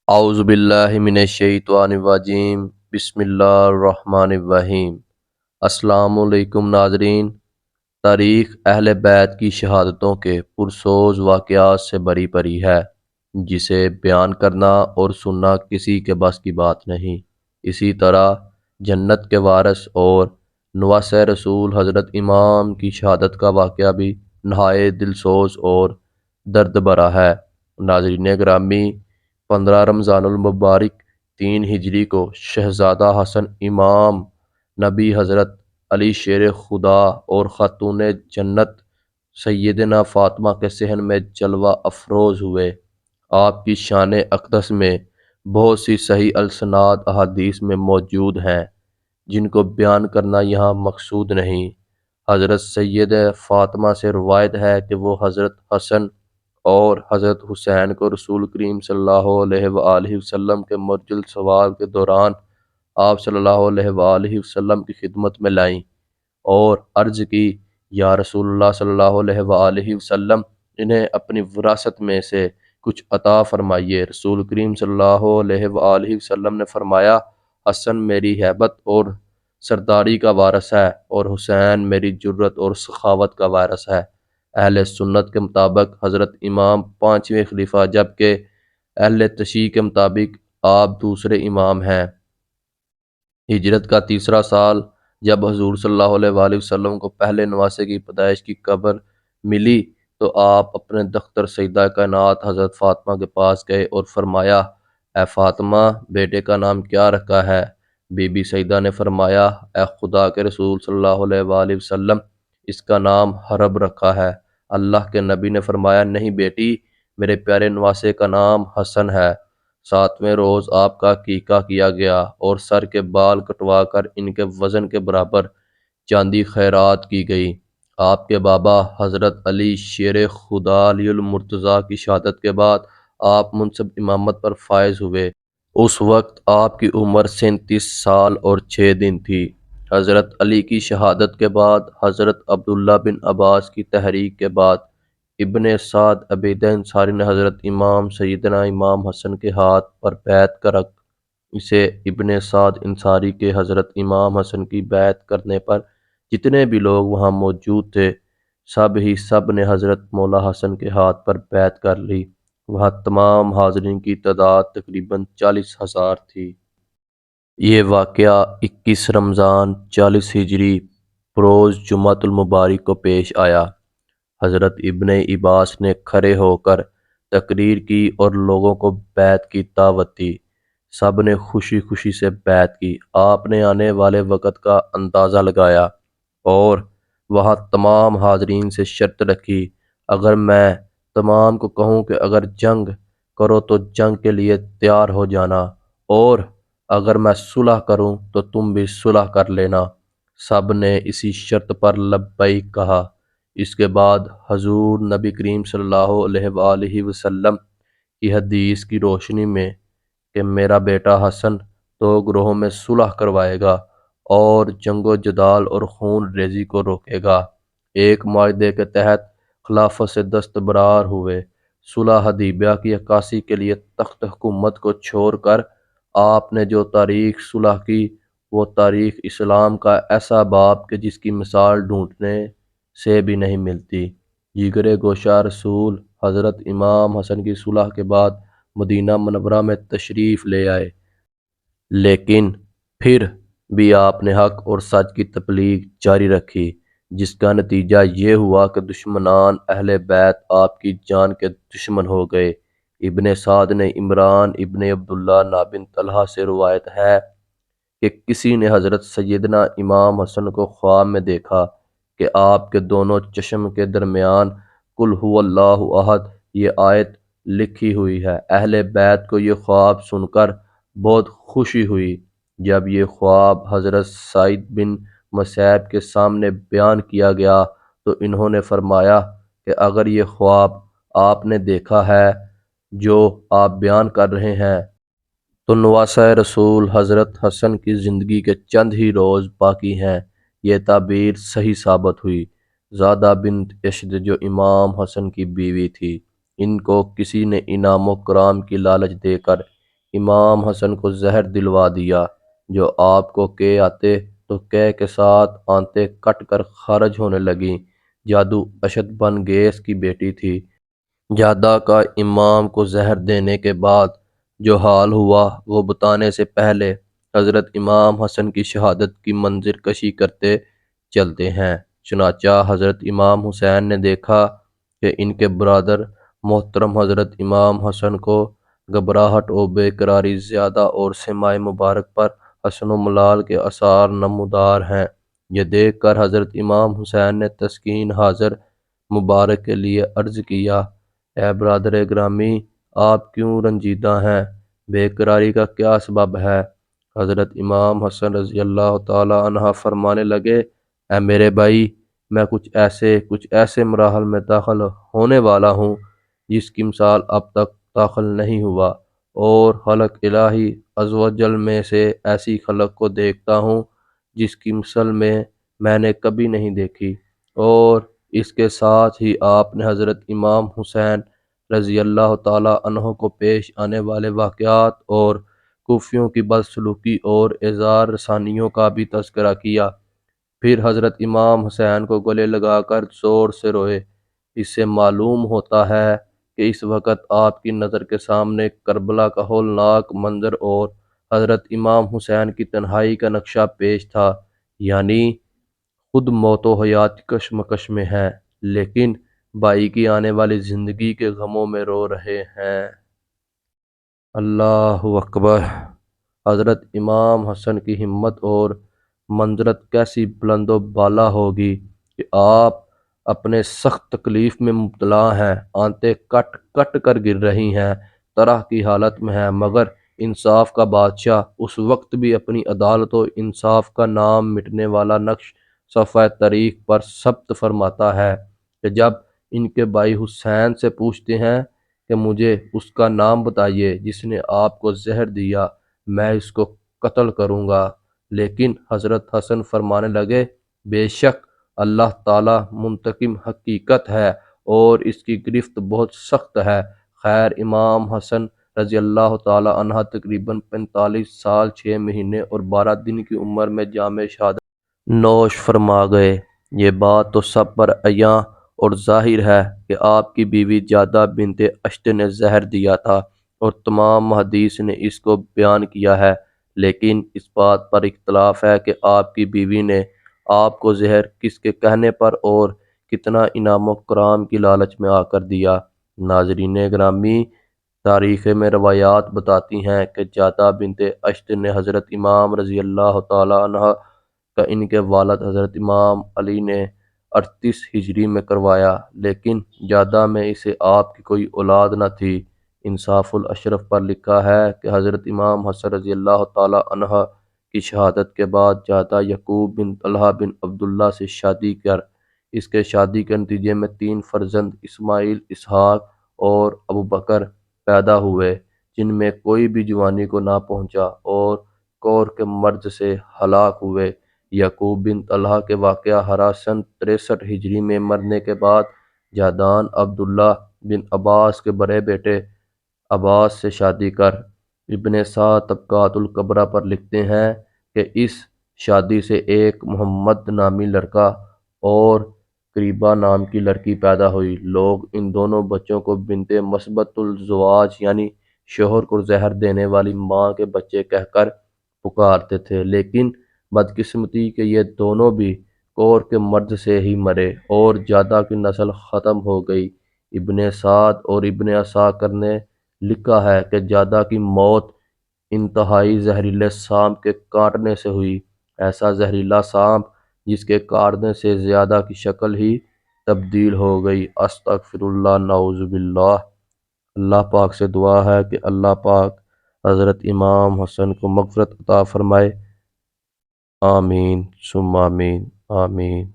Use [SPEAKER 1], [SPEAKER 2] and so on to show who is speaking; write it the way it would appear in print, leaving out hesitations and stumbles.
[SPEAKER 1] اعوذ باللہ من الشیطان الرجیم بسم اللہ الرحمن الرحیم۔ السلام علیکم ناظرین۔ تاریخ اہل بیت کی شہادتوں کے پرسوز واقعات سے بری پری ہے، جسے بیان کرنا اور سننا کسی کے بس کی بات نہیں۔ اسی طرح جنت کے وارث اور نواسۂ رسول حضرت امام کی شہادت کا واقعہ بھی نہایت دلسوز اور درد بھرا ہے۔ ناظرین گرامی، 15 رمضان المبارک 3 ہجری کو شہزادہ حسن امام نبی حضرت علی شیر خدا اور خاتون جنت سیدنا فاطمہ کے صحن میں جلوہ افروز ہوئے۔ آپ کی شان اقدس میں بہت سی صحیح السناد احادیث میں موجود ہیں، جن کو بیان کرنا یہاں مقصود نہیں۔ حضرت سید فاطمہ سے روایت ہے کہ وہ حضرت حسن اور حضرت حسین کو رسول کریم صلی اللہ علیہ وآلہ وسلم کے مرج الثواب کے دوران آپ صلی اللہ علیہ وآلہ وسلم کی خدمت میں لائیں اور عرض کی، یا رسول اللہ صلی اللہ علیہ وآلہ وسلم، انہیں اپنی وراثت میں سے کچھ عطا فرمائیے۔ رسول کریم صلی اللہ علیہ وآلہ وسلم نے فرمایا، حسن میری ہیبت اور سرداری کا وارث ہے اور حسین میری جرت اور سخاوت کا وارث ہے۔ اہل سنت کے مطابق حضرت امام 5ویں خلیفہ، جبکہ اہل تشیع کے مطابق آپ دوسرے امام ہیں۔ ہجرت کا تیسرا سال جب حضور صلی اللہ علیہ وآلہ وسلم کو پہلے نواسے کی پیدائش کی خبر ملی تو آپ اپنے دختر سیدہ کائنات حضرت فاطمہ کے پاس گئے اور فرمایا، اے فاطمہ، بیٹے کا نام کیا رکھا ہے؟ بی بی سیدہ نے فرمایا، اے خدا کے رسول صلی اللہ علیہ وآلہ وسلم، اس کا نام حرب رکھا ہے۔ اللہ کے نبی نے فرمایا، نہیں بیٹی، میرے پیارے نواسے کا نام حسن ہے۔ 7ویں روز آپ کا عقیقہ کیا گیا اور سر کے بال کٹوا کر ان کے وزن کے برابر چاندی خیرات کی گئی۔ آپ کے بابا حضرت علی شیر خدا علی المرتضیٰ کی شہادت کے بعد آپ منصب امامت پر فائز ہوئے۔ اس وقت آپ کی عمر 37 سال اور 6 دن تھی۔ حضرت علی کی شہادت کے بعد حضرت عبداللہ بن عباس کی تحریک کے بعد ابن سعد عبیدہ انصاری نے حضرت امام سیدنا امام حسن کے ہاتھ پر بیعت کر اسے ابن سعد انصاری کے حضرت امام حسن کی بیعت کرنے پر جتنے بھی لوگ وہاں موجود تھے، سب نے حضرت مولا حسن کے ہاتھ پر بیعت کر لی۔ وہاں تمام حاضرین کی تعداد تقریباً 40,000 تھی۔ یہ واقعہ 21 رمضان 40 ہجری بروز جمعۃ المبارک کو پیش آیا۔ حضرت ابن عباس نے کھڑے ہو کر تقریر کی اور لوگوں کو بیعت کی دعوت دی۔ سب نے خوشی خوشی سے بیعت کی۔ آپ نے آنے والے وقت کا اندازہ لگایا اور وہاں تمام حاضرین سے شرط رکھی، اگر میں تمام کو کہوں کہ اگر جنگ کرو تو جنگ کے لیے تیار ہو جانا، اور اگر میں صلح کروں تو تم بھی صلح کر لینا۔ سب نے اسی شرط پر لبیک کہا۔ اس کے بعد حضور نبی کریم صلی اللہ علیہ وآلہ وسلم کی حدیث کی روشنی میں کہ میرا بیٹا حسن 2 گروہوں میں صلح کروائے گا اور جنگ و جدال اور خون ریزی کو روکے گا، ایک معاہدے کے تحت خلافت سے دستبرار ہوئے۔ صلح حدیبیہ کی عکاسی کے لیے تخت حکومت کو چھوڑ کر آپ نے جو تاریخ صلح کی، وہ تاریخ اسلام کا ایسا باب کہ جس کی مثال ڈھونڈنے سے بھی نہیں ملتی۔ جگر گوشہ رسول حضرت امام حسن کی صلح کے بعد مدینہ منورہ میں تشریف لے آئے، لیکن پھر بھی آپ نے حق اور سچ کی تبلیغ جاری رکھی، جس کا نتیجہ یہ ہوا کہ دشمنان اہل بیت آپ کی جان کے دشمن ہو گئے۔ ابن سعد نے عمران ابن عبداللہ نابن طلحہ سے روایت ہے کہ کسی نے حضرت سیدنا امام حسن کو خواب میں دیکھا کہ آپ کے دونوں چشم کے درمیان قل ھو اللہ احد یہ آیت لکھی ہوئی ہے۔ اہل بیت کو یہ خواب سن کر بہت خوشی ہوئی۔ جب یہ خواب حضرت سعید بن مسیب کے سامنے بیان کیا گیا تو انہوں نے فرمایا کہ اگر یہ خواب آپ نے دیکھا ہے جو آپ بیان کر رہے ہیں تو نواسۂ رسول حضرت حسن کی زندگی کے چند ہی روز باقی ہیں۔ یہ تعبیر صحیح ثابت ہوئی۔ زادہ بنت اشد جو امام حسن کی بیوی تھی، ان کو کسی نے انعام و کرام کی لالچ دے کر امام حسن کو زہر دلوا دیا، جو آپ کو کہہ آتے تو کہہ کے ساتھ آنتیں کٹ کر خارج ہونے لگیں۔ جادو اشد بن گیس کی بیٹی تھی۔ جادہ کا امام کو زہر دینے کے بعد جو حال ہوا وہ بتانے سے پہلے حضرت امام حسن کی شہادت کی منظر کشی کرتے چلتے ہیں۔ چنانچہ حضرت امام حسین نے دیکھا کہ ان کے برادر محترم حضرت امام حسن کو گھبراہٹ و بے قراری زیادہ اور سماع مبارک پر حسن و ملال کے آثار نمودار ہیں۔ یہ دیکھ کر حضرت امام حسین نے تسکین حاضر مبارک کے لیے عرض کیا، اے برادر گرامی، آپ کیوں رنجیدہ ہیں؟ بے قراری کا کیا سبب ہے؟ حضرت امام حسن رضی اللہ تعالیٰ عنہ فرمانے لگے، اے میرے بھائی، میں کچھ ایسے مراحل میں داخل ہونے والا ہوں جس کی مثال اب تک داخل نہیں ہوا، اور خلق الہی عز و جل میں سے ایسی خلق کو دیکھتا ہوں جس کی مثل میں نے کبھی نہیں دیکھی۔ اور اس کے ساتھ ہی آپ نے حضرت امام حسین رضی اللہ تعالیٰ عنہ کو پیش آنے والے واقعات اور کوفیوں کی بدسلوکی اور اعزار رسانیوں کا بھی تذکرہ کیا۔ پھر حضرت امام حسین کو گلے لگا کر زور سے روئے۔ اس سے معلوم ہوتا ہے کہ اس وقت آپ کی نظر کے سامنے کربلا کا ہولناک منظر اور حضرت امام حسین کی تنہائی کا نقشہ پیش تھا، یعنی خود موت و حیات کی کشمکش میں ہیں، لیکن بھائی کی آنے والی زندگی کے غموں میں رو رہے ہیں۔ اللہ اکبر! حضرت امام حسن کی ہمت اور منزلت کیسی بلند و بالا ہوگی کہ آپ اپنے سخت تکلیف میں مبتلا ہیں، آنتیں کٹ کٹ کر گر رہی ہیں، طرح کی حالت میں ہیں، مگر انصاف کا بادشاہ اس وقت بھی اپنی عدالت و انصاف کا نام مٹنے والا نقش صفحہ تاریخ پر ثبت فرماتا ہے کہ جب ان کے بھائی حسین سے پوچھتے ہیں کہ مجھے اس کا نام بتائیے جس نے آپ کو زہر دیا، میں اس کو قتل کروں گا، لیکن حضرت حسن فرمانے لگے، بے شک اللہ تعالیٰ منتقم حقیقت ہے اور اس کی گرفت بہت سخت ہے۔ خیر امام حسن رضی اللہ تعالیٰ عنہ تقریباً 45 سال 6 مہینے اور 12 دن کی عمر میں جام شہادت نوش فرما گئے۔ یہ بات تو سب پر عیاں اور ظاہر ہے کہ آپ کی بیوی جادہ بنت اشت نے زہر دیا تھا، اور تمام محدثین نے اس کو بیان کیا ہے، لیکن اس بات پر اختلاف ہے کہ آپ کی بیوی نے آپ کو زہر کس کے کہنے پر اور کتنا انعام و کرام کی لالچ میں آ کر دیا۔ ناظرین گرامی، تاریخ میں روایات بتاتی ہیں کہ جادہ بنت اشت نے حضرت امام رضی اللہ تعالیٰ عنہ کا ان کے والد حضرت امام علی نے 38 ہجری میں کروایا، لیکن جادہ میں اسے آپ کی کوئی اولاد نہ تھی۔ انصاف الاشرف پر لکھا ہے کہ حضرت امام حسن رضی اللہ تعالیٰ عنہ کی شہادت کے بعد جادہ یعقوب بن طلحہ بن عبداللہ سے شادی کر اس کے شادی کے نتیجے میں 3 فرزند اسماعیل، اسحاق اور ابوبکر پیدا ہوئے، جن میں کوئی بھی جوانی کو نہ پہنچا اور کور کے مرض سے ہلاک ہوئے۔ یعقوب بن طلحہ کے واقعہ ہرا سن 63 ہجری میں مرنے کے بعد جادان عبداللہ بن عباس کے بڑے بیٹے عباس سے شادی کر ابن سعد طبقات الکبریٰ پر لکھتے ہیں کہ اس شادی سے ایک محمد نامی لڑکا اور قریبہ نام کی لڑکی پیدا ہوئی۔ لوگ ان دونوں بچوں کو بنت مثبت الزواج یعنی شوہر کو زہر دینے والی ماں کے بچے کہہ کر پکارتے تھے، لیکن بدقسمتی کہ یہ دونوں بھی کور کے مرض سے ہی مرے اور جادہ کی نسل ختم ہو گئی۔ ابن سعد اور ابن عساکر نے لکھا ہے کہ جادہ کی موت انتہائی زہریلے سانپ کے کاٹنے سے ہوئی، ایسا زہریلا سانپ جس کے کاٹنے سے زیادہ کی شکل ہی تبدیل ہو گئی۔ استغفر اللہ، نعوذ باللہ۔ اللہ پاک سے دعا ہے کہ اللہ پاک حضرت امام حسن کو مغفرت عطا فرمائے۔ آمین ثم آمین، آمین۔